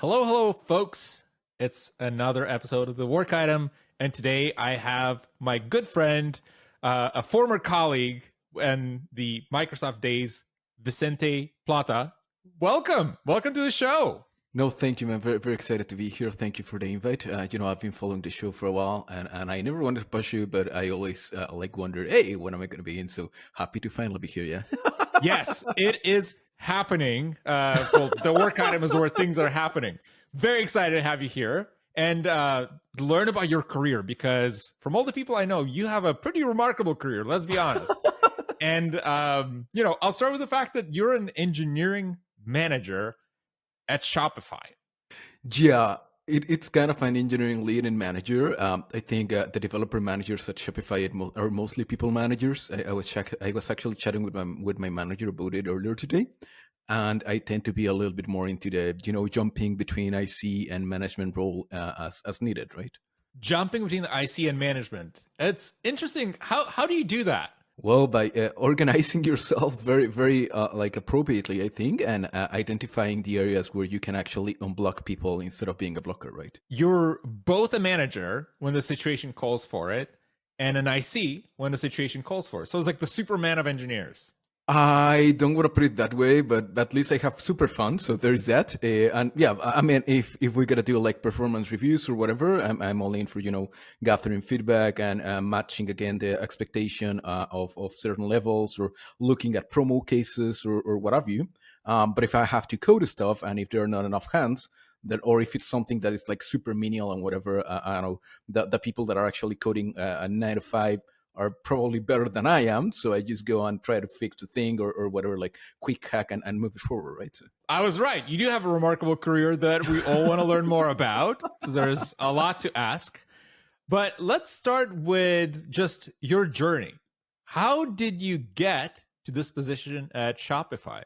Hello, folks. It's another episode of The Work Item. And today I have my good friend, a former colleague in the Microsoft days, Vicente Plata. Welcome. Welcome to the show. No, thank you, man. Very, very excited to be here. Thank you for the invite. I've been following the show for a while, and I never wanted to push you, but I always wonder, hey, when am I going to be in? So happy to finally be here. Yeah. Yes, it is happening. The Work Item is where things are happening. Very excited to have you here and learn about your career, because from all the people I know, you have a pretty remarkable career. Let's be honest. And I'll start with the fact that you're an engineering manager at Shopify. Yeah, it's kind of an engineering lead and manager. I think the developer managers at Shopify are mostly people managers. I was actually chatting with my manager about it earlier today, and I tend to be a little bit more into the jumping between IC and management role as needed, right? Jumping between the IC and management. It's interesting. How do you do that? Well, by organizing yourself very, very appropriately, I think, and identifying the areas where you can actually unblock people instead of being a blocker, right? You're both a manager when the situation calls for it, and an IC when the situation calls for it. So it's like the Superman of engineers. I don't want to put it that way, but at least I have super fun, so there's that. And yeah, I mean, if we gotta do like performance reviews or whatever, I'm all in for gathering feedback and matching again the expectation of certain levels, or looking at promo cases or what have you. But if I have to code stuff, and if there are not enough hands, or if it's something that is like super menial and whatever, I don't know, the people that are actually coding a 9 to 5 are probably better than I am. So I just go and try to fix the thing or whatever, like quick hack and move it forward, right? I was right. You do have a remarkable career that we all want to learn more about. So there's a lot to ask. But let's start with just your journey. How did you get to this position at Shopify?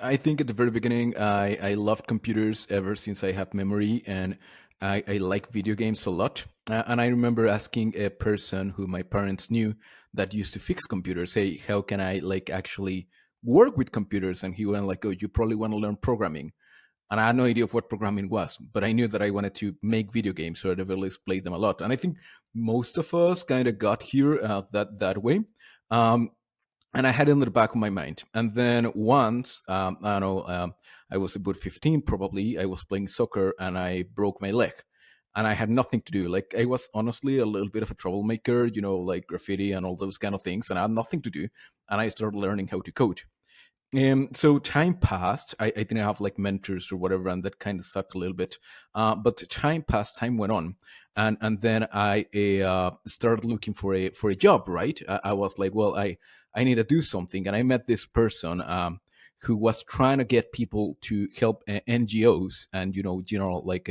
I think at the very beginning, I loved computers ever since I have memory, and I like video games a lot. And I remember asking a person who my parents knew that used to fix computers, hey, how can I like actually work with computers? And he went like, oh, you probably want to learn programming. And I had no idea of what programming was, but I knew that I wanted to make video games, so I'd at least play them a lot. And I think most of us kind of got here that way. Um, and I had it in the back of my mind. And then once, I don't know, I was about 15 probably, I was playing soccer and I broke my leg. And I had nothing to do. Like, I was honestly a little bit of a troublemaker, like graffiti and all those kind of things. And I had nothing to do. And I started learning how to code. So time passed. I didn't have like mentors or whatever, and that kind of sucked a little bit. But time passed, time went on, and then I started looking for a job. Right, I was like, well, I need to do something, and I met this person who was trying to get people to help NGOs and general like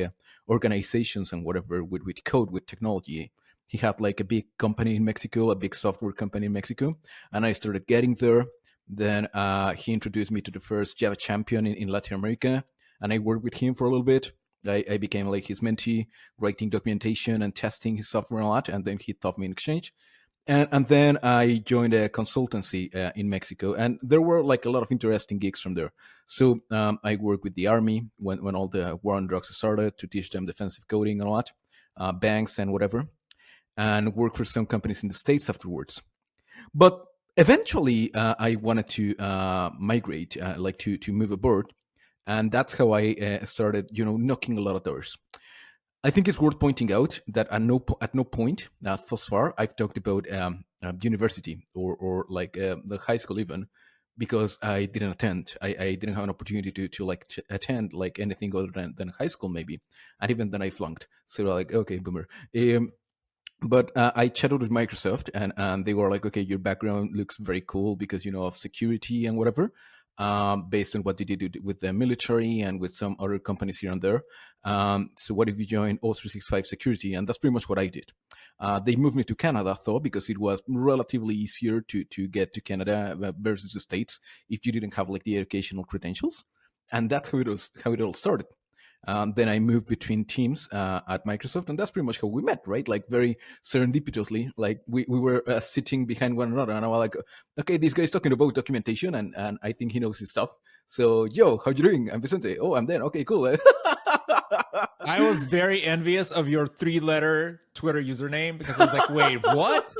organizations and whatever with code, with technology. He had like a big company in Mexico, a big software company in Mexico, and I started getting there. Then he introduced me to the first Java champion in Latin America, and I worked with him for a little bit. I became like his mentee, writing documentation and testing his software a lot, and then he taught me in exchange. And then I joined a consultancy in Mexico, and there were like a lot of interesting gigs from there. So I worked with the army when all the war on drugs started, to teach them defensive coding a lot, banks and whatever, and worked for some companies in the States afterwards. But eventually, I wanted to migrate, like to move abroad, and that's how I started, knocking a lot of doors. I think it's worth pointing out that at no point thus far I've talked about university or like the high school even, because I didn't attend. I didn't have an opportunity to attend like anything other than high school maybe, and even then I flunked. So like, okay, boomer. But I chatted with Microsoft, and they were like, okay, your background looks very cool because of security and whatever, based on what they did with the military and with some other companies here and there. So what if you join O365 security? And that's pretty much what I did. They moved me to Canada, though, because it was relatively easier to get to Canada versus the States if you didn't have like the educational credentials. And that's how it all started. Then I moved between teams at Microsoft, and that's pretty much how we met, right? Like very serendipitously, like we were sitting behind one another, and I was like, okay, this guy's talking about documentation, and I think he knows his stuff. So, yo, how you doing? I'm Vicente. Oh, I'm Dan. Okay, cool. I was very envious of your 3-letter Twitter username because I was like, wait, what?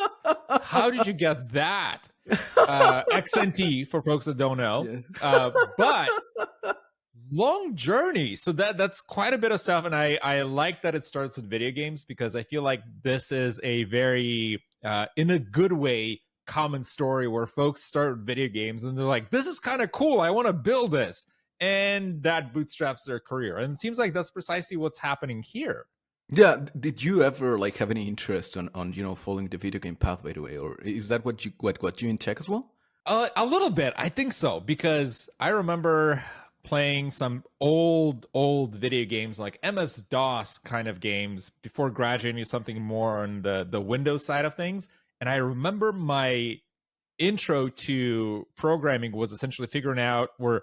How did you get that? XNT for folks that don't know. Yeah. But long journey. So that's quite a bit of stuff. And I like that it starts with video games because I feel like this is a very, in a good way, common story where folks start with video games and they're like, this is kind of cool. I want to build this. And that bootstraps their career. And it seems like that's precisely what's happening here. Yeah, did you ever like have any interest on following the video game path, by the way, or is that what got you in tech as well? A little bit, I think so, because I remember playing some old video games like MS DOS kind of games before graduating to something more on the Windows side of things. And I remember my intro to programming was essentially figuring out where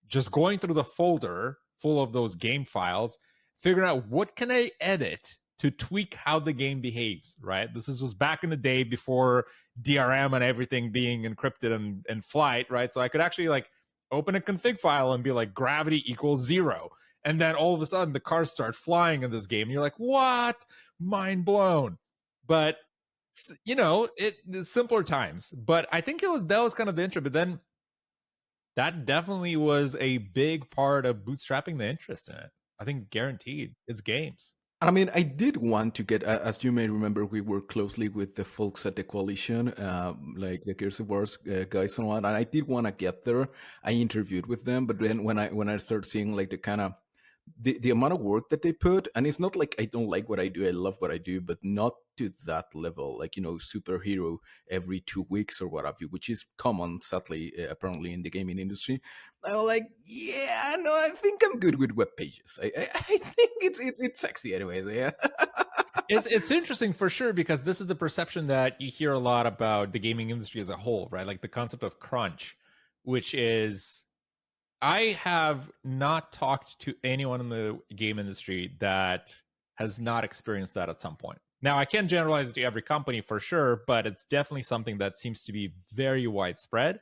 just going through the folder full of those game files, figuring out what can I edit to tweak how the game behaves, right? Was back in the day before DRM and everything being encrypted and flight, right? So I could actually like open a config file and be like gravity equals 0. And then all of a sudden the cars start flying in this game. And you're like, what? Mind blown. But simpler times. But I think that was kind of the intro. But then that definitely was a big part of bootstrapping the interest in it. I think guaranteed it's games. I mean, I did want to get, as you may remember, we worked closely with the folks at the coalition, like the Gears of Wars guys and all that. And I did want to get there. I interviewed with them, but then when I started seeing like the kind of the amount of work that they put, and it's not like I don't like what I do, I love what I do, but not to that level, like superhero every 2 weeks or what have you, which is common, sadly, apparently in the gaming industry. I was like, yeah, no, I think I'm good with web pages. I think it's sexy anyways. Yeah. It's interesting for sure because this is the perception that you hear a lot about the gaming industry as a whole, right? Like the concept of crunch, which is I have not talked to anyone in the game industry that has not experienced that at some point. Now, I can't generalize it to every company for sure, but it's definitely something that seems to be very widespread.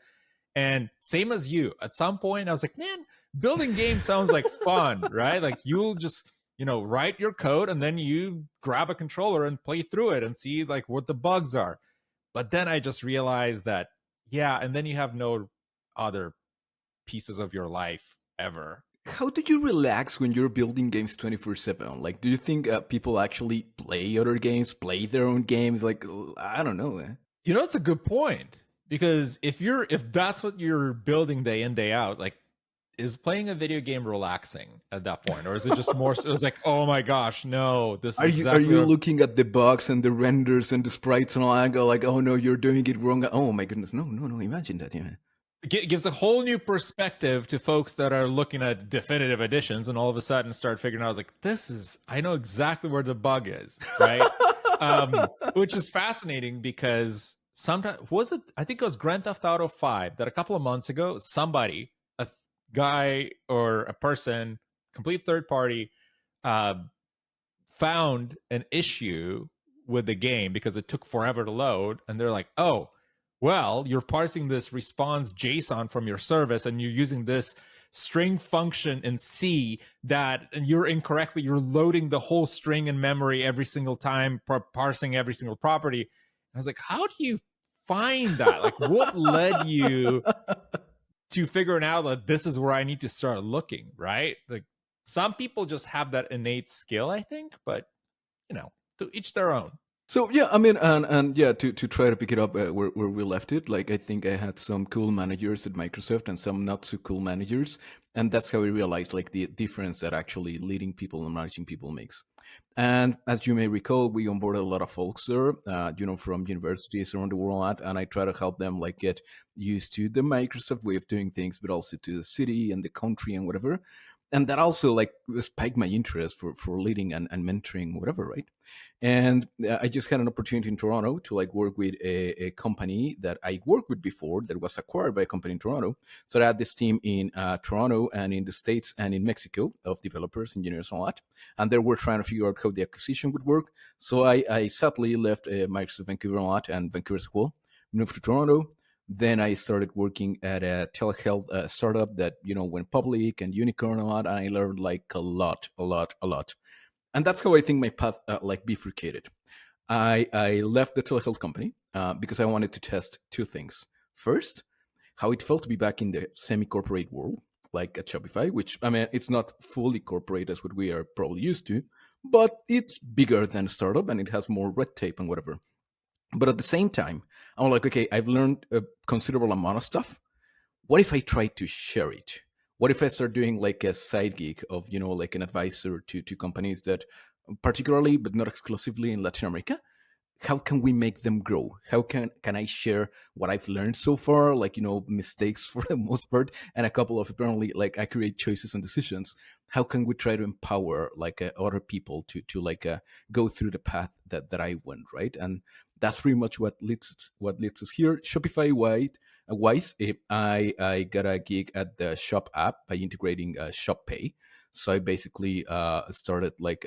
And same as you, at some point, I was like, man, building games sounds like fun, right? Like you'll just, write your code and then you grab a controller and play through it and see like what the bugs are. But then I just realized that, yeah, and then you have no other pieces of your life ever. How do you relax when you're building games 24/7? Like, do you think people actually play other games, play their own games? Like, I don't know. It's a good point because if that's what you're building day in day out, like, is playing a video game relaxing at that point, or is it just more? It's like, oh my gosh, no, this Are is you exactly looking at the bugs and the renders and the sprites and all that? And go like, oh no, you're doing it wrong. Oh my goodness, no. Imagine that, yeah. It gives a whole new perspective to folks that are looking at definitive editions and all of a sudden start figuring out like I know exactly where the bug is, right? Which is fascinating because sometimes I think it was Grand Theft Auto 5 that a couple of months ago a guy or a person, complete third party, found an issue with the game because it took forever to load, and they're like, oh, well, you're parsing this response JSON from your service and you're using this string function in C and you're loading the whole string in memory every single time, parsing every single property. And I was like, how do you find that? Like, what led you to figuring out that this is where I need to start looking, right? Like, some people just have that innate skill, I think, but, to each their own. So yeah, I mean, and yeah, to try to pick it up where we left it, like I think I had some cool managers at Microsoft and some not so cool managers, and that's how we realized like the difference that actually leading people and managing people makes. And as you may recall, we onboarded a lot of folks there, from universities around the world, and I try to help them like get used to the Microsoft way of doing things, but also to the city and the country and whatever. And that also like spiked my interest for leading and mentoring, whatever, right? And I just had an opportunity in Toronto to like work with a company that I worked with before that was acquired by a company in Toronto. So I had this team in Toronto and in the States and in Mexico of developers, engineers, and all that. And they were trying to figure out how the acquisition would work. So I sadly left Microsoft Vancouver and all that, and Vancouver as well, moved to Toronto. Then I started working at a telehealth startup that went public and unicorn a lot, and I learned like a lot, a lot, a lot. And that's how I think my path like bifurcated. I left the telehealth company because I wanted to test two things. First, how it felt to be back in the semi-corporate world, like at Shopify, which I mean, it's not fully corporate as what we are probably used to, but it's bigger than a startup and it has more red tape and whatever. But at the same time, I'm like, okay, I've learned a considerable amount of stuff. What if I try to share it? What if I start doing like a side gig of, like an advisor to companies that, particularly but not exclusively in Latin America, how can we make them grow? How can I share what I've learned so far, like mistakes for the most part, and a couple of apparently like accurate choices and decisions? How can we try to empower like other people to like go through the path that I went, right? And that's pretty much what leads us here. Shopify wise, I got a gig at the Shop app by integrating Shop Pay. So I basically started like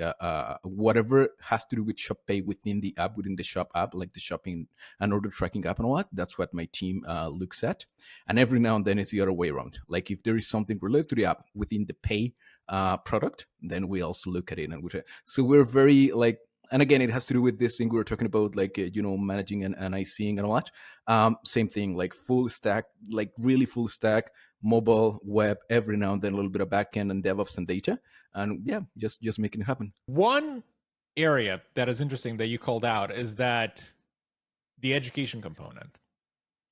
whatever has to do with Shop Pay within the app, within the Shop app, like the shopping and order tracking app and all that. That's what my team looks at. And every now and then it's the other way around. Like if there is something related to the app within the Pay product, then we also look at it. So we're very like, and again, it has to do with this thing we were talking about, like managing and ICing and all that. Same thing, like full stack, like really full stack, mobile, web, every now and then a little bit of backend and DevOps and data, and yeah, just making it happen. One area that is interesting that you called out is that the education component,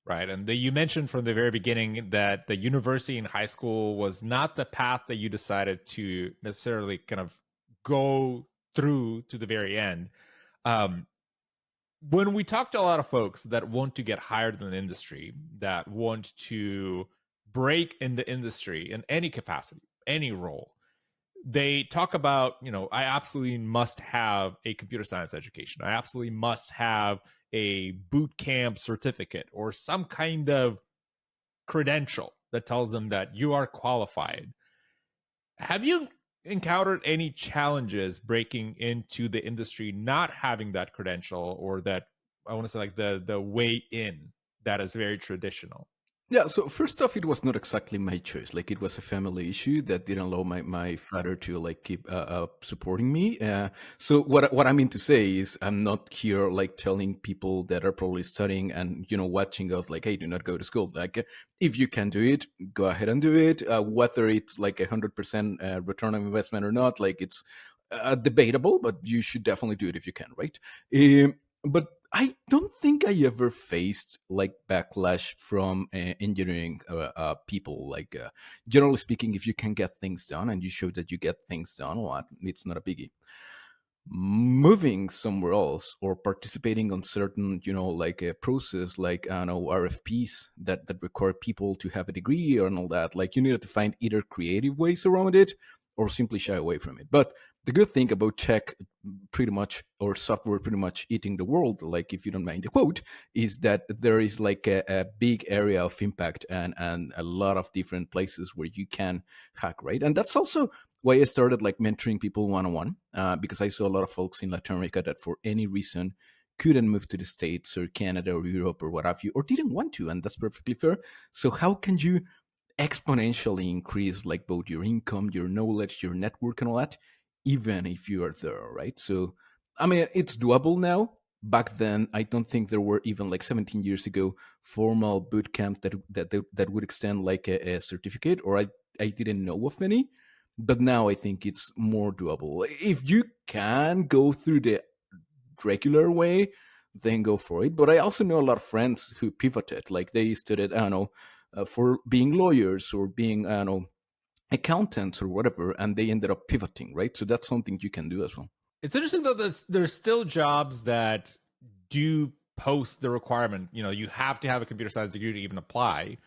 right? And you mentioned from the very beginning that the university and high school was not the path that you decided to necessarily kind of go through to the very end. Um, when we talk to a lot of folks that want to get hired in the industry, that want to break in the industry in any capacity, any role, they talk about, I absolutely must have a computer science education. I absolutely must have a boot camp certificate or some kind of credential that tells them that you are qualified. Have you encountered any challenges breaking into the industry not having that credential, or that, I want to say, like the way in that is very traditional? Yeah, so first off, it was not exactly my choice. Like it was a family issue that didn't allow my father to like keep supporting me. So what I mean to say is I'm not here like telling people that are probably studying and watching us like, hey, do not go to school. Like if you can do it, go ahead and do it. Whether it's like 100% return on investment or not, like it's debatable, but you should definitely do it if you can, right? But I don't think I ever faced like backlash from engineering people. Like generally speaking, if you can get things done and you show that you get things done a lot, it's not a biggie. Moving somewhere else or participating on certain, like a process, like I don't know, RFPs that require people to have a degree and all that. Like you needed to find either creative ways around it or simply shy away from it. But the good thing about tech pretty much, or software pretty much eating the world, like if you don't mind the quote, is that there is like a big area of impact and a lot of different places where you can hack, right? And that's also why I started like mentoring people one-on-one, because I saw a lot of folks in Latin America that for any reason couldn't move to the States or Canada or Europe or what have you, or didn't want to, and that's perfectly fair. So how can you exponentially increase like both your income, your knowledge, your network, and all that, even if you are there, right? So, I mean, it's doable now. Back then, I don't think there were even like 17 years ago formal boot camps that would extend like a certificate, or I didn't know of any. But now I think it's more doable. If you can go through the regular way, then go for it. But I also know a lot of friends who pivoted, like they studied, I don't know, for being lawyers or being, I don't know, accountants or whatever, and they ended up pivoting, right? So that's something you can do as well. It's interesting though that there's still jobs that do post the requirement. You have to have a computer science degree to even apply.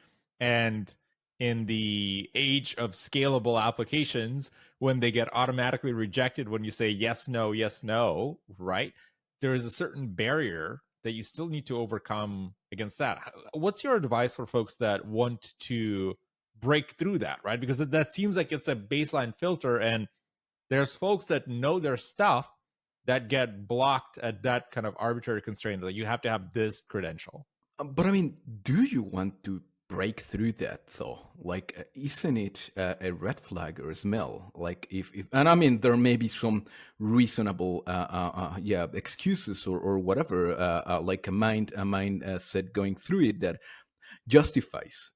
And in the age of scalable applications, when they get automatically rejected when you say yes, no, right? There is a certain barrier that you still need to overcome against that. What's your advice for folks that want to break through that, right? Because that seems like it's a baseline filter, and there's folks that know their stuff that get blocked at that kind of arbitrary constraint that you have to have this credential. But I mean, do you want to break through that though? Like, isn't it a red flag or a smell? Like, if and I mean, there may be some reasonable, yeah, excuses or whatever, like a mind set going through it that justifies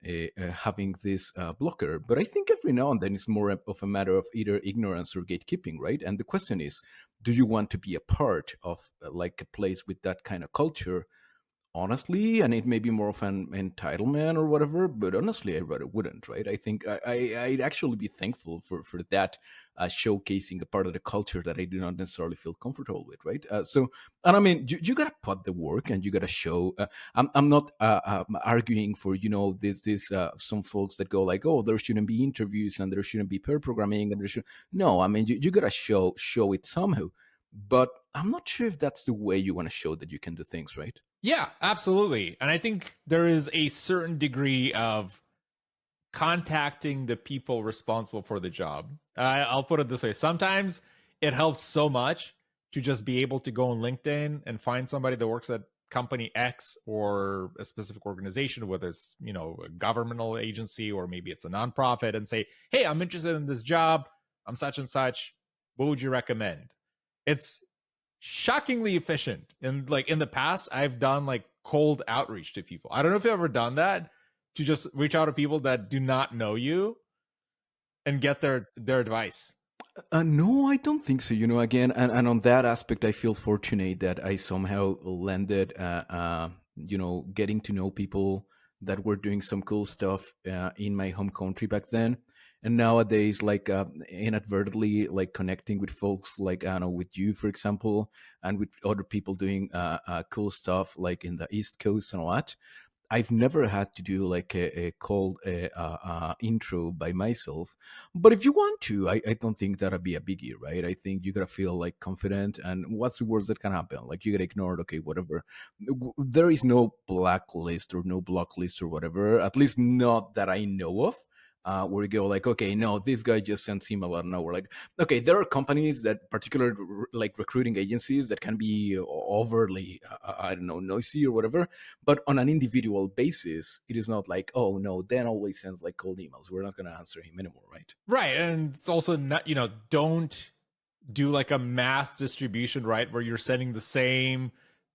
having this blocker. But I think every now and then it's more of a matter of either ignorance or gatekeeping, right? And the question is, do you want to be a part of like a place with that kind of culture? Honestly, and it may be more of an entitlement or whatever, but honestly I rather wouldn't, right? I think I'd actually be thankful for that, showcasing a part of the culture that I do not necessarily feel comfortable with, right? So, and I mean, you gotta put the work and you gotta show, I'm not arguing for, this some folks that go like, oh, there shouldn't be interviews and there shouldn't be pair programming and there should, no, I mean, you gotta show it somehow. But I'm not sure if that's the way you want to show that you can do things, right? Yeah, absolutely. And I think there is a certain degree of contacting the people responsible for the job. I'll put it this way. Sometimes it helps so much to just be able to go on LinkedIn and find somebody that works at company X or a specific organization, whether it's, a governmental agency or maybe it's a nonprofit, and say, hey, I'm interested in this job. I'm such and such. What would you recommend? It's shockingly efficient. And like in the past, I've done like cold outreach to people. I don't know if you've ever done that, to just reach out to people that do not know you and get their advice. No, I don't think so. Again, and on that aspect, I feel fortunate that I somehow landed, getting to know people that were doing some cool stuff in my home country back then. And nowadays, like inadvertently, like connecting with folks like, I don't know, with you, for example, and with other people doing cool stuff like in the East Coast and all that. I've never had to do like a cold intro by myself. But if you want to, I don't think that'd be a biggie, right? I think you gotta feel like confident. And what's the worst that can happen? Like you gotta ignore it, okay, whatever. There is no blacklist or no block list or whatever, at least not that I know of. Where you go like, okay, no, this guy just sends email out of nowhere. Like, okay, there are companies that, particular like recruiting agencies, that can be overly, I don't know, noisy or whatever, but on an individual basis, it is not like, oh no, Dan always sends like cold emails. We're not going to answer him anymore, right? Right. And it's also not, don't do like a mass distribution, right? Where you're sending the same,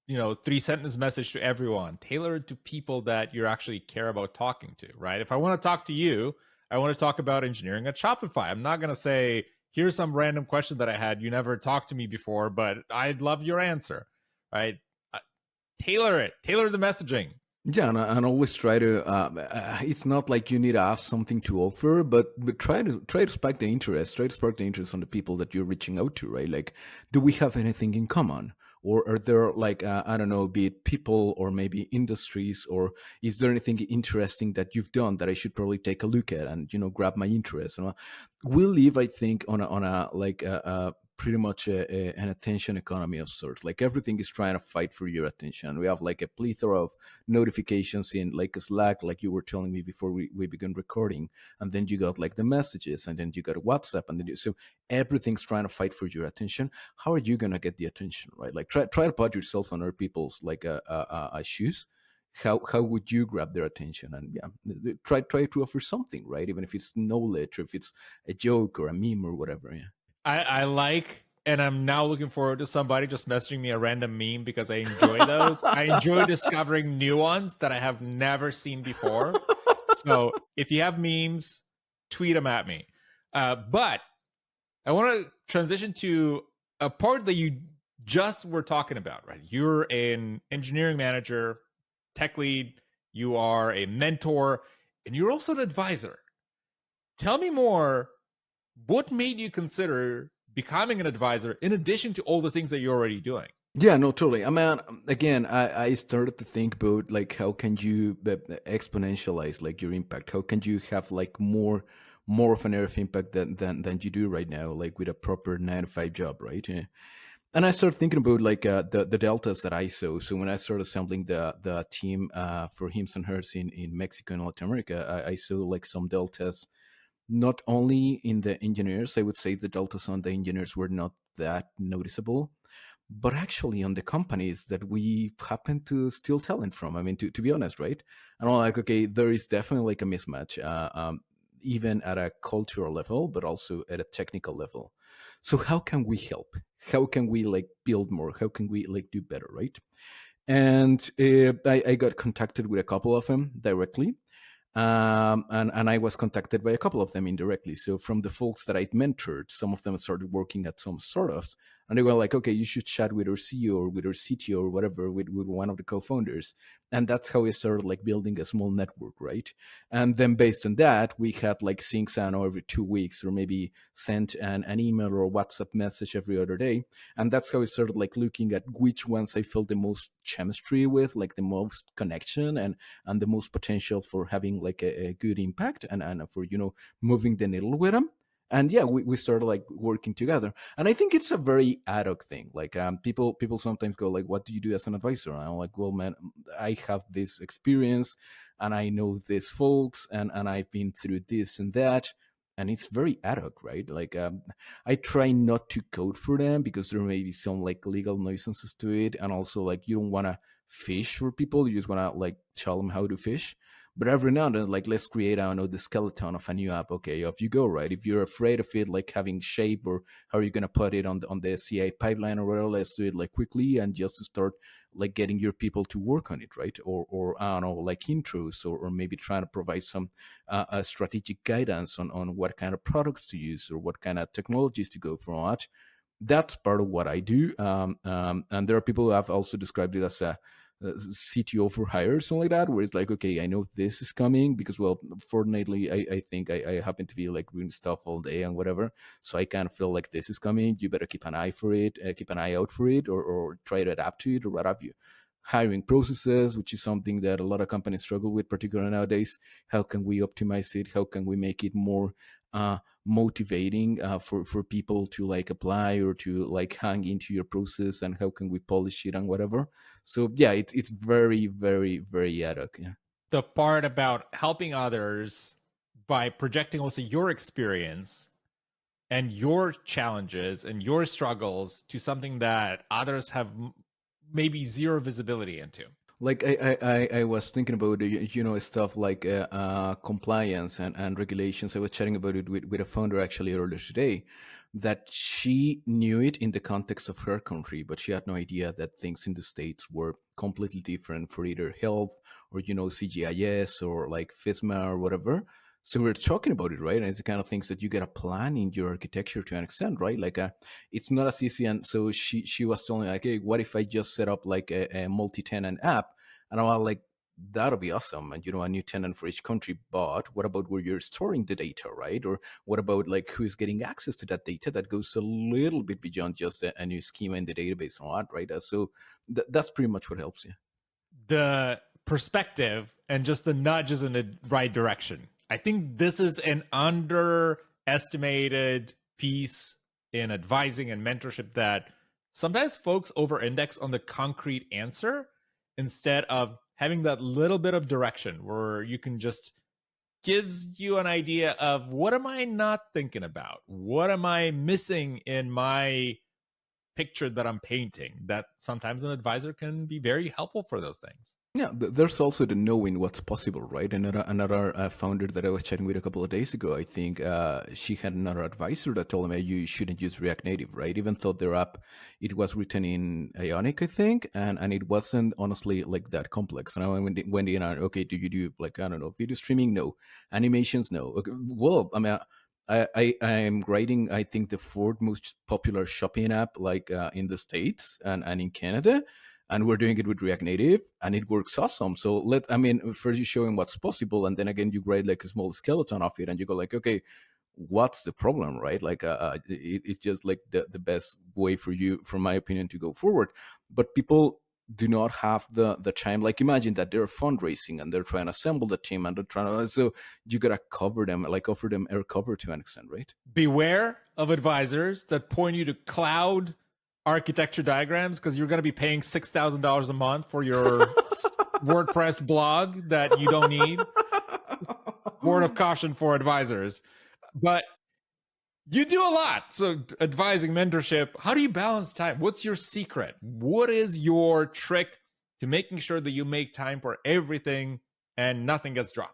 3 sentence message to everyone. Tailor it to people that you actually care about talking to, right? If I want to talk to you, I want to talk about engineering at Shopify. I'm not going to say, here's some random question that I had. You never talked to me before, but I'd love your answer, right? Uh, Tailor it, tailor the messaging. Yeah, and always try to. It's not like you need to have something to offer, but try to spark the interest. Try to spark the interest on the people that you're reaching out to, right? Like, do we have anything in common, or are there like, I don't know, be it people or maybe industries, or is there anything interesting that you've done that I should probably take a look at and grab my interest? We live, I think, on a like pretty much an attention economy of sorts. Like everything is trying to fight for your attention. We have like a plethora of notifications in like a Slack, like you were telling me before we began recording, and then you got like the messages, and then you got WhatsApp, and then so everything's trying to fight for your attention. How are you gonna get the attention, right? Like try to put yourself on other people's like shoes. How would you grab their attention? And yeah, try to offer something, right? Even if it's knowledge or if it's a joke or a meme or whatever. Yeah. I like, and I'm now looking forward to somebody just messaging me a random meme because I enjoy those. I enjoy discovering new ones that I have never seen before. So if you have memes, tweet them at me. But I want to transition to a part that you just were talking about, right? You're an engineering manager, tech lead, you are a mentor, and you're also an advisor. Tell me more. What made you consider becoming an advisor in addition to all the things that you're already doing? Yeah, no, totally. I mean, again, I started to think about like how can you exponentialize like your impact? How can you have like more of an area of impact than you do right now, like with a proper 9 to 5 job, right? Yeah. And I started thinking about like the deltas that I saw. So when I started assembling the team for Hims and Hers in Mexico and Latin America, I saw like some deltas, not only in the engineers. I would say the deltas on the engineers were not that noticeable, but actually on the companies that we happen to steal talent from. I mean, to be honest, right? And I'm like, okay, there is definitely like a mismatch, even at a cultural level, but also at a technical level. So how can we help? How can we like build more? How can we like do better, right? And I got contacted with a couple of them directly, and I was contacted by a couple of them indirectly. So from the folks that I'd mentored, some of them started working at some startups, and they were like, "Okay, you should chat with our CEO or with our CTO or whatever, with one of the co-founders." And that's how we started like building a small network, right? And then based on that, we had like syncs, I don't know, every 2 weeks, or maybe sent an email or a WhatsApp message every other day. And that's how I started like looking at which ones I felt the most chemistry with, like the most connection, and the most potential for having like a good impact, and for moving the needle with them. And yeah, we started like working together. And I think it's a very ad hoc thing. Like people sometimes go like, what do you do as an advisor? And I'm like, well, man, I have this experience, and I know these folks, and I've been through this and that. And it's very ad hoc, right? Like I try not to code for them because there may be some like legal nuisances to it, and also like you don't want to fish for people. You just want to like tell them how to fish. But every now and then, like, let's create, I don't know, the skeleton of a new app. Okay, off you go, right? If you're afraid of it, like having shape, or how are you gonna put it on the CI pipeline or whatever, let's do it like quickly and just to start like getting your people to work on it, right? Or I don't know, like intros, or maybe trying to provide some strategic guidance on what kind of products to use or what kind of technologies to go for. What That's part of what I do. And there are people who have also described it as a CTO for hire, something like that, where it's like, okay, I know this is coming because, well, fortunately, I think I happen to be like doing stuff all day and whatever. So I kind of feel like this is coming. You better keep an eye for it, keep an eye out for it, or try to adapt to it, or what have you. Hiring processes, which is something that a lot of companies struggle with, particularly nowadays. How can we optimize it? How can we make it more motivating for people to like apply or to like hang into your process, and how can we polish it and whatever. So yeah, it's very very very ad hoc. Yeah. The part about helping others by projecting also your experience and your challenges and your struggles to something that others have maybe zero visibility into. Like I was thinking about stuff like compliance and regulations. I was chatting about it with a founder actually earlier today, that she knew it in the context of her country, but she had no idea that things in the States were completely different for either health or CGIS or like FISMA or whatever. So we're talking about it, right? And it's the kind of things that you get a plan in your architecture to an extent, right? Like it's not as easy. And so she was telling me like, hey, what if I just set up like a multi-tenant app? And I was like, that'll be awesome. And a new tenant for each country. But what about where you're storing the data, right? Or what about like who's getting access to that data? That goes a little bit beyond just a new schema in the database and all that, right? So that's pretty much what helps you. The perspective and just the nudges in the right direction. I think this is an underestimated piece in advising and mentorship, that sometimes folks over index on the concrete answer instead of having that little bit of direction where you can just gives you an idea of, what am I not thinking about? What am I missing in my picture that I'm painting? That sometimes an advisor can be very helpful for those things. Yeah, there's also the knowing what's possible, right? Another founder that I was chatting with a couple of days ago, I think she had another advisor that told him, "Hey, you shouldn't use React Native, right?" Even though their app, it was written in Ionic, I think, and it wasn't honestly like that complex. And I went in and, okay, do you do like, I don't know, video streaming? No. Animations? No. Okay, well, I mean, I'm writing, I think, the fourth most popular shopping app like in the States and in Canada, and we're doing it with React Native, and it works awesome. So first you show him what's possible, and then again you write like a small skeleton of it, and you go like, okay, what's the problem, right? Like it's just like the best way for you, from my opinion, to go forward. But people do not have the time. Like imagine that they're fundraising and they're trying to assemble the team, and they're trying to, so you gotta cover them, like offer them air cover to an extent, right? Beware of advisors that point you to cloud architecture diagrams, because you're going to be paying $6,000 a month for your WordPress blog that you don't need. Word of caution for advisors. But You do a lot. So, advising, mentorship, how do you balance time? What's your secret? What is your trick to making sure that you make time for everything and nothing gets dropped?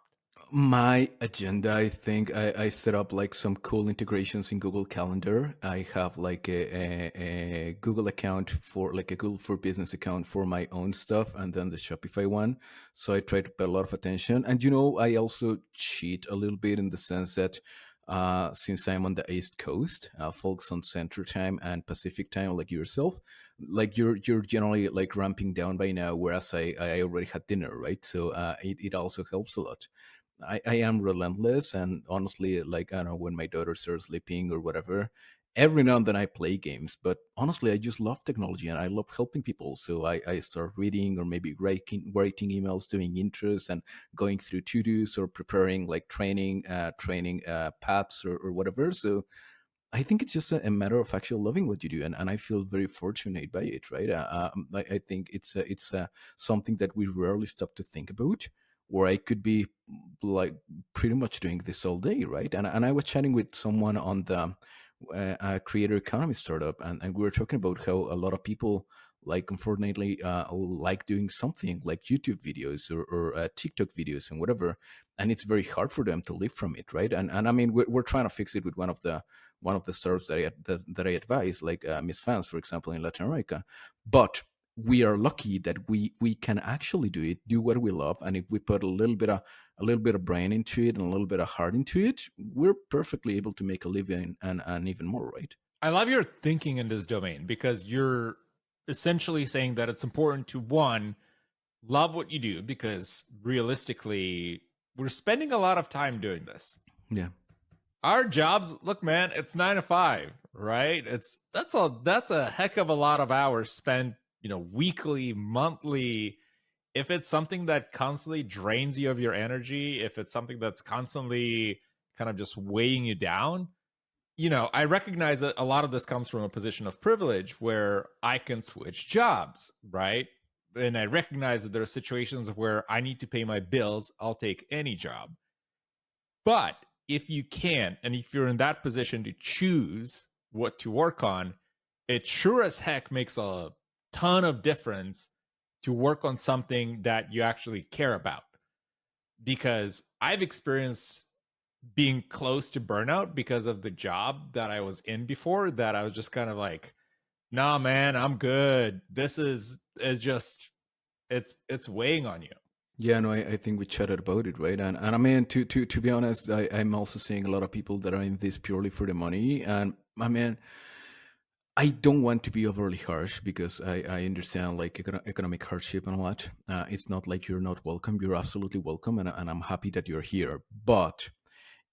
My agenda, I think I set up like some cool integrations in Google Calendar. I have like a Google account for like a Google for Business account for my own stuff, and then the Shopify one. So I try to pay a lot of attention. And I also cheat a little bit in the sense that since I'm on the East Coast, folks on Central Time and Pacific Time, like yourself, like you're generally like ramping down by now, whereas I already had dinner, right? So it also helps a lot. I am relentless, and honestly, like I don't know, when my daughters starts sleeping or whatever, every now and then I play games. But honestly, I just love technology and I love helping people. So I start reading or maybe writing emails, doing intros, and going through to dos or preparing like training paths or whatever. So I think it's just a matter of actually loving what you do, and I feel very fortunate by it, right? I think it's something that we rarely stop to think about, where I could be like pretty much doing this all day, right? And I was chatting with someone on the creator economy startup, and we were talking about how a lot of people like unfortunately like doing something like YouTube videos or TikTok videos and whatever, and it's very hard for them to live from it, right? And I mean we're trying to fix it with one of the startups that I advise, like Miss Fans, for example, in Latin America. But we are lucky that we can actually do what we love, and if we put a little bit of brain into it and a little bit of heart into it, we're perfectly able to make a living and even more, right? I love your thinking in this domain because you're essentially saying that it's important to one, love what you do because realistically, we're spending a lot of time doing this. Yeah. Our jobs, look, man, it's 9 to 5, right? That's a heck of a lot of hours spent, weekly, monthly. If it's something that constantly drains you of your energy, if it's something that's constantly kind of just weighing you down, I recognize that a lot of this comes from a position of privilege where I can switch jobs, right? And I recognize that there are situations where I need to pay my bills. I'll take any job. But if you can, and if you're in that position to choose what to work on, it sure as heck makes a ton of difference to work on something that you actually care about. Because I've experienced being close to burnout because of the job that I was in before, that I was just kind of like, nah, man, I'm good. This is just it's weighing on you. Yeah, no, I think we chatted about it, right? And I mean, to be honest, I'm also seeing a lot of people that are in this purely for the money. And I mean, I don't want to be overly harsh because I understand like economic hardship and all that. It's not like you're not welcome. You're absolutely welcome, and I'm happy that you're here. But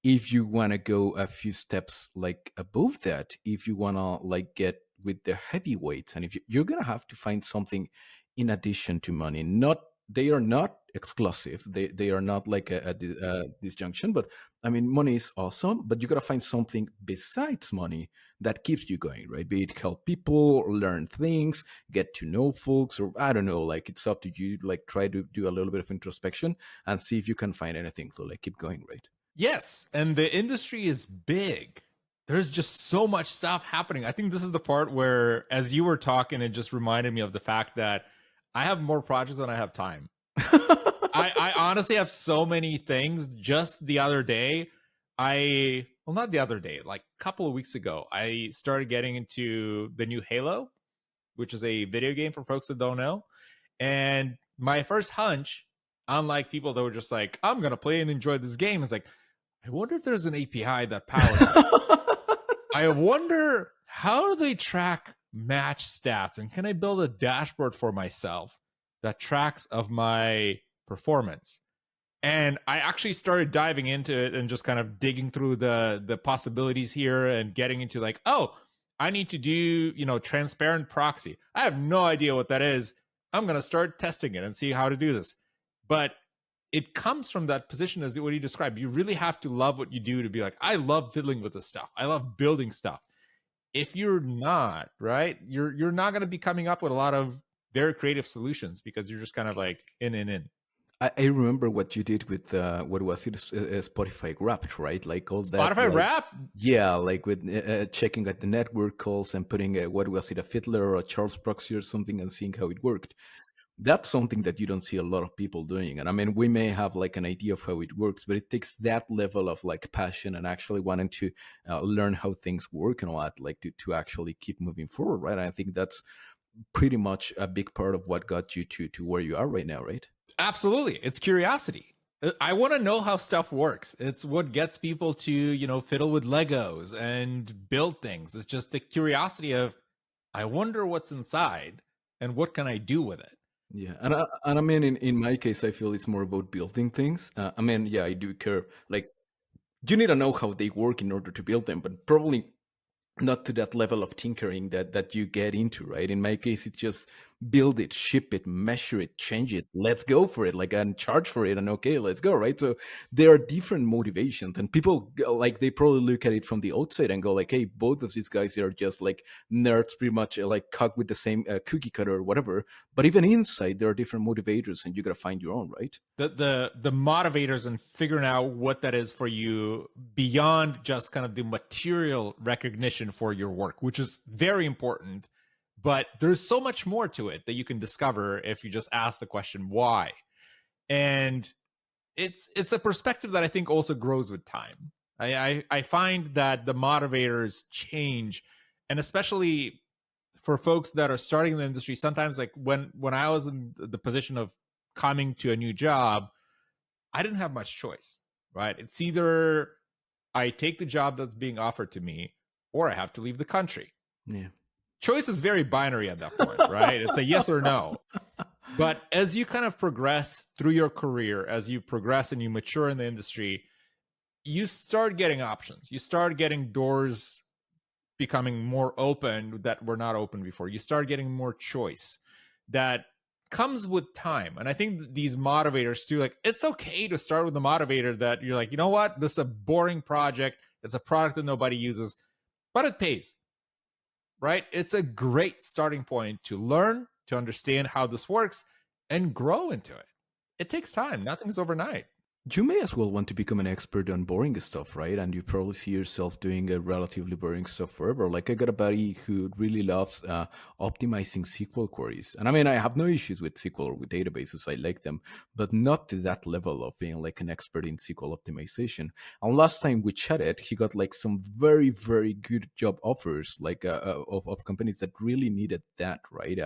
if you want to go a few steps like above that, if you want to like get with the heavyweights, and if you're gonna have to find something in addition to money, not they are not exclusive, they are not like a disjunction, but I mean money is awesome, but you gotta find something besides money that keeps you going, right? Be it help people, learn things, get to know folks, or I don't know, like it's up to you. Like try to do a little bit of introspection and see if you can find anything to like keep going, right? Yes, and the industry is big. There's just so much stuff happening. I think this is the part where, as you were talking, it just reminded me of the fact that I have more projects than I have time. I honestly have so many things. Just the other day, well, not the other day, like a couple of weeks ago, I started getting into the new Halo, which is a video game for folks that don't know. And my first hunch, unlike people that were just like, I'm going to play and enjoy this game, is like, I wonder if there's an API that powers it. I wonder how do they track match stats, and can I build a dashboard for myself that tracks of my performance? And I actually started diving into it and just kind of digging through the possibilities here and getting into like, oh, I need to do, transparent proxy. I have no idea what that is. I'm going to start testing it and see how to do this. But it comes from that position as what you described. You really have to love what you do to be like, I love fiddling with this stuff. I love building stuff. If you're not, right, you're not going to be coming up with a lot of very creative solutions because you're just kind of like in. I remember what you did with what was it, Spotify Wrapped, right? Like all that, Spotify like Rap. yeah, like with checking at the network calls and putting what was it, a Fiddler or a Charles proxy or something, and seeing how it worked. That's something that you don't see a lot of people doing. And I mean, we may have like an idea of how it works, but it takes that level of like passion and actually wanting to learn how things work and all that, like to actually keep moving forward, right? And I think that's pretty much a big part of what got you to where you are right now, right? Absolutely. It's curiosity. I want to know how stuff works. It's what gets people to, fiddle with Legos and build things. It's just the curiosity of, I wonder what's inside and what can I do with it. Yeah, and I mean, in my case, I feel it's more about building things. I mean, yeah, I do care. Like, you need to know how they work in order to build them, but probably not to that level of tinkering that you get into, right? In my case, it's just build it, ship it, measure it, change it, let's go for it, like, and charge for it, and okay, let's go, right? So there are different motivations, and people like, they probably look at it from the outside and go like, hey, both of these guys are just like nerds, pretty much, like cut with the same cookie cutter or whatever. But even inside, there are different motivators, and you gotta find your own, right? The motivators and figuring out what that is for you beyond just kind of the material recognition for your work, which is very important, but there's so much more to it that you can discover if you just ask the question why. And it's a perspective that I think also grows with time. I find that the motivators change, and especially for folks that are starting in the industry, sometimes like when I was in the position of coming to a new job, I didn't have much choice, right? It's either I take the job that's being offered to me or I have to leave the country. Yeah. Choice is very binary at that point, right? It's a yes or no. But as you kind of progress through your career, as you progress and you mature in the industry, you start getting options. You start getting doors becoming more open that were not open before. You start getting more choice that comes with time. And I think these motivators too, like it's okay to start with the motivator that you're like, you know what, this is a boring project. It's a product that nobody uses, but it pays, right? It's a great starting point to learn, to understand how this works and grow into it. It takes time. Nothing's overnight. You may as well want to become an expert on boring stuff, right? And you probably see yourself doing a relatively boring stuff forever. Like, I got a buddy who really loves optimizing SQL queries. And I mean, I have no issues with SQL or with databases. I like them, but not to that level of being like an expert in SQL optimization. And last time we chatted, he got like some very, very good job offers, like of companies that really needed that, right?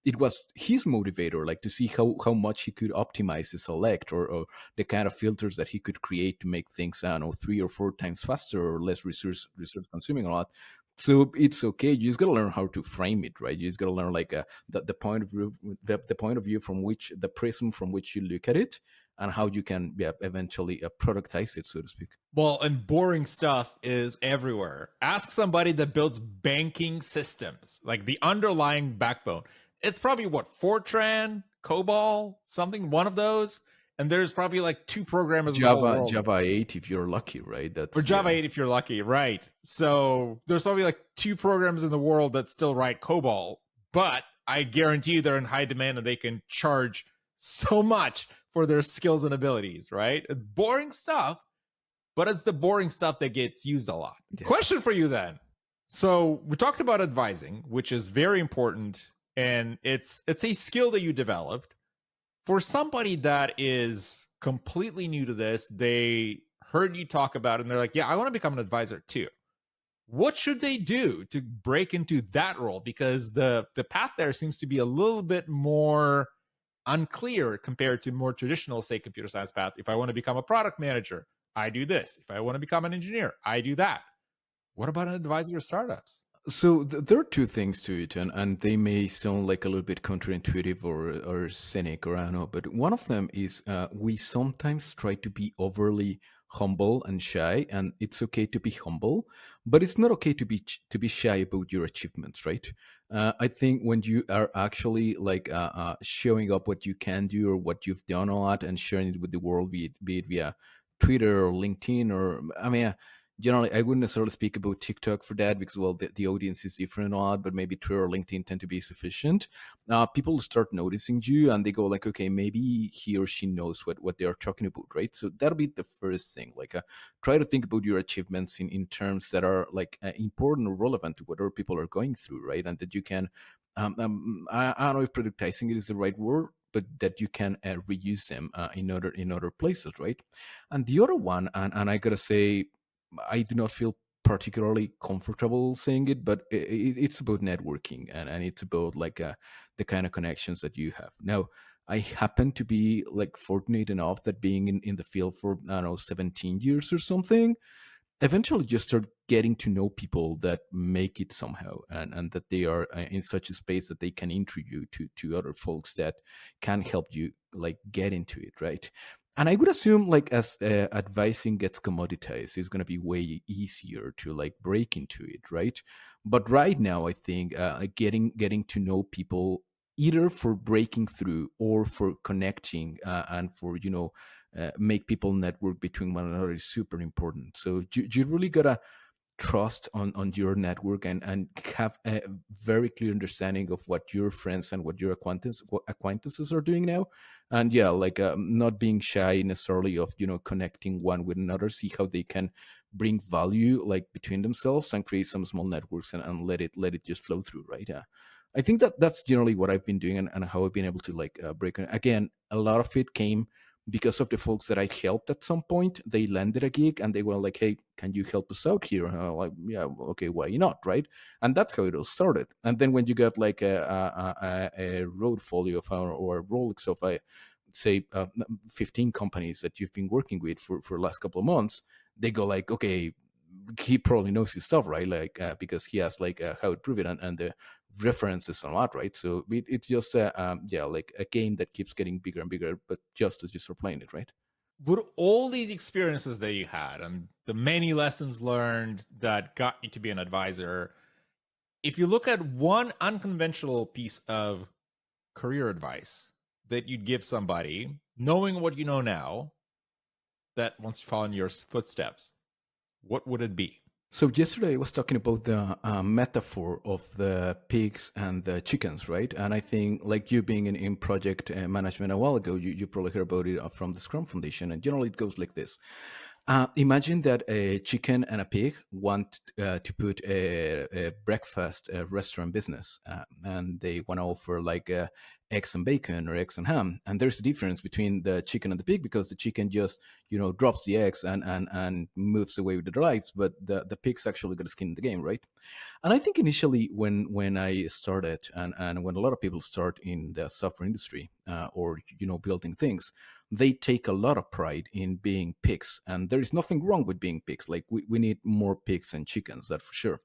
It was his motivator, like to see how much he could optimize the select, or the kind of filters that he could create to make things, I don't know, 3 or 4 times faster or less resource consuming a lot. So it's okay. You just gotta learn how to frame it, right? You just gotta learn like the point of view, the point of view from which, the prism from which you look at it, and how you can, yeah, eventually productize it, so to speak. Well, and boring stuff is everywhere. Ask somebody that builds banking systems, like the underlying backbone. It's probably what, Fortran, COBOL, something, one of those. And there's probably like two programmers in the whole world. Java 8, if you're lucky, right? Or That's, Java yeah. 8 if you're lucky, right? So there's probably like two programs in the world that still write COBOL, but I guarantee you they're in high demand and they can charge so much for their skills and abilities, right? It's boring stuff, but it's the boring stuff that gets used a lot. Yes. Question for you then. So we talked about advising, which is very important, and it's a skill that you developed. For somebody that is completely new to this, they heard you talk about it and they're like, yeah, I want to become an advisor too. What should they do to break into that role? Because the path there seems to be a little bit more unclear compared to more traditional, say, computer science path. If I want to become a product manager, I do this. If I want to become an engineer, I do that. What about an advisor of startups? So there are two things to it, and they may sound like a little bit counterintuitive or cynic, or I don't know. But one of them is we sometimes try to be overly humble and shy, and it's okay to be humble, but it's not okay to be shy about your achievements, right? I think when you are actually like showing up what you can do or what you've done a lot and sharing it with the world, be it via Twitter or LinkedIn, or I mean. generally, I wouldn't necessarily speak about TikTok for that because, well, the audience is different a lot, but maybe Twitter or LinkedIn tend to be sufficient. People start noticing you and they go like, okay, maybe he or she knows what they are talking about, right? So that'll be the first thing. Like, try to think about your achievements in terms that are like important or relevant to what other people are going through, right? And that you can, I don't know if productizing it is the right word, but that you can reuse them in other places, right? And the other one, and I gotta say, I do not feel particularly comfortable saying it, but it's about networking, and it's about like the kind of connections that you have. Now, I happen to be like fortunate enough that being in the field for, I don't know, 17 years or something, eventually just start getting to know people that make it somehow, and that they are in such a space that they can intro you to other folks that can help you like get into it, right? And I would assume like as advising gets commoditized, it's going to be way easier to like break into it, right? But right now I think getting to know people either for breaking through or for connecting, and for make people network between one another is super important. So you really gotta trust on your network, and have a very clear understanding of what your friends and what your acquaintances are doing now. And yeah, like not being shy necessarily of connecting one with another, see how they can bring value like between themselves, and create some small networks, and let it just flow through, right? I think that's generally what I've been doing, and how I've been able to like break it. Again, a lot of it came because of the folks that I helped at some point. They landed a gig and they were like, "Hey, can you help us out here?" And I'm like, "Yeah, okay, why not?" Right? And that's how it all started. And then when you got like a portfolio of or a Rolex of, I say, 15 companies that you've been working with for the last couple of months, they go like, "Okay, he probably knows his stuff, right?" Like because he has like how to prove it, and the references a lot, right? So it's just yeah, like a game that keeps getting bigger and bigger, but just as you start playing it, right? Would all these experiences that you had and the many lessons learned that got you to be an advisor, if you look at one unconventional piece of career advice that you'd give somebody, knowing what you know now, that wants to follow in your footsteps, what would it be? So yesterday I was talking about the metaphor of the pigs and the chickens, right? And I think, like you being in project management a while ago, you probably heard about it from the Scrum Foundation. And generally it goes like this. Imagine that a chicken and a pig want to put a breakfast restaurant business, and they want to offer like eggs and bacon or eggs and ham. And there's a difference between the chicken and the pig, because the chicken just drops the eggs and moves away with their lives, but the pig's actually got a skin in the game, right? And I think initially when I started, and when a lot of people start in the software industry, or building things, they take a lot of pride in being pigs, and there is nothing wrong with being pigs. Like we need more pigs than chickens, that for sure.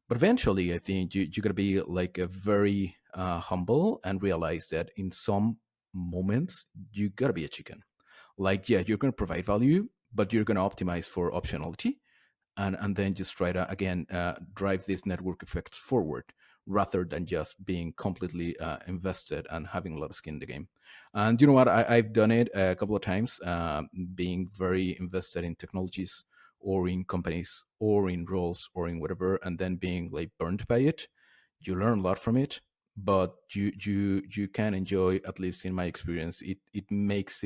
But eventually I think you got to be like a very humble, and realize that in some moments you got to be a chicken. Like, yeah, you're going to provide value, but you're going to optimize for optionality, and then just try to again drive these network effects forward, rather than just being completely invested and having a lot of skin in the game. And you know what, I've done it a couple of times, being very invested in technologies, or in companies, or in roles, or in whatever, and then being like burned by it. You learn a lot from it, but you can enjoy, at least in my experience, it makes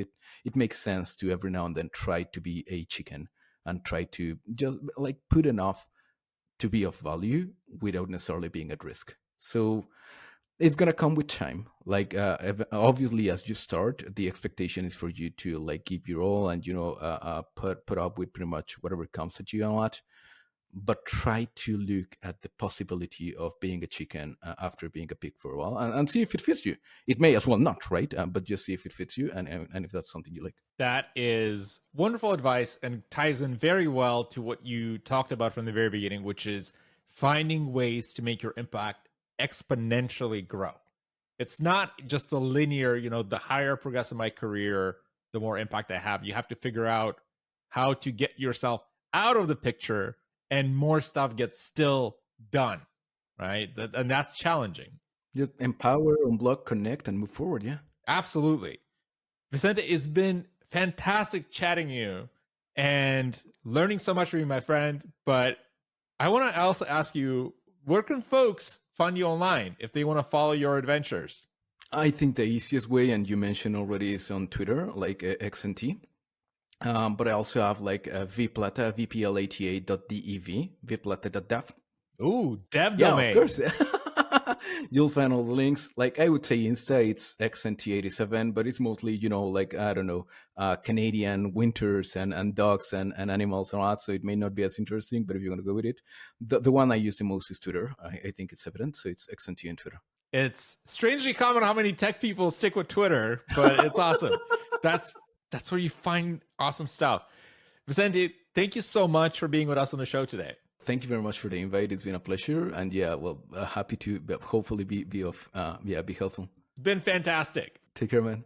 sense to every now and then try to be a chicken, and try to just like put enough to be of value without necessarily being at risk. So it's gonna come with time. Like obviously, as you start, the expectation is for you to like give your all, and put up with pretty much whatever comes at you and what. But try to look at the possibility of being a chicken after being a pig for a while, and see if it fits you. It may as well not, right? But just see if it fits you, and if that's something you like. That is wonderful advice and ties in very well to what you talked about from the very beginning, which is finding ways to make your impact exponentially grow. It's not just a linear, the higher I progress in my career, the more impact I have. You have to figure out how to get yourself out of the picture and more stuff gets still done, right? And that's challenging. Just empower, unblock, connect, and move forward. Yeah. Absolutely. Vicente, it's been fantastic chatting you. and learning so much from you, my friend. But I want to also ask you, where can folks find you online if they want to follow your adventures? I think the easiest way, and you mentioned already, is on Twitter, like XNT. But I also have like vplata, vplata.dev, vplata.dev. Ooh, dev Yeah, of domain. course. You'll find all the links. Like I would say Insta, it's XNT87, but it's mostly, like, I don't know, Canadian winters and dogs and animals and all that. So it may not be as interesting, but if you're going to go with it, the one I use the most is Twitter. I think it's evident. So it's XNT on Twitter. It's strangely common how many tech people stick with Twitter, but it's awesome. That's where you find awesome stuff. Vicente, thank you so much for being with us on the show today. Thank you very much for the invite. It's been a pleasure, and yeah, well, happy to hopefully be helpful. It's been fantastic. Take care, man.